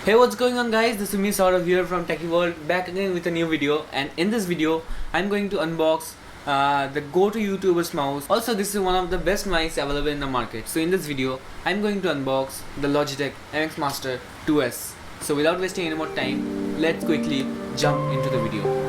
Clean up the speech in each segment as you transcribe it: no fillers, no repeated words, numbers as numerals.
Hey, what's going on guys, this is me Saurav here from Techie World, back again with a new video. And in this video I'm going to unbox the go-to YouTuber's mouse. Also, this is one of the best mics available in the market. So in this video I'm going to unbox the Logitech MX Master 2S. So without wasting any more time, let's quickly jump into the video.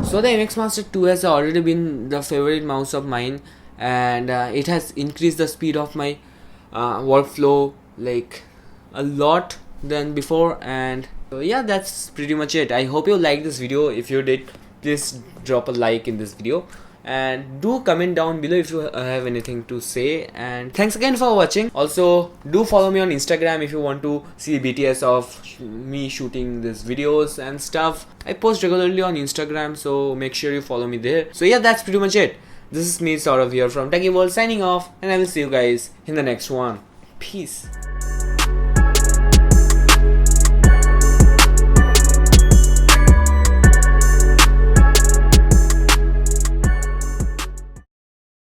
So the MX Master 2 has already been the favorite mouse of mine, and it has increased the speed of my workflow like a lot than before. And so yeah, that's pretty much it. I hope you liked this video. If you did, please drop a like in this video and do comment down below if you have anything to say. And thanks again for watching. Also, do follow me on Instagram if you want to see BTS of me shooting these videos and stuff. I post regularly on Instagram, so make sure you follow me there. So yeah, that's pretty much it. This is me Saurav here from Techie World signing off, and I will see you guys in the next one. Peace.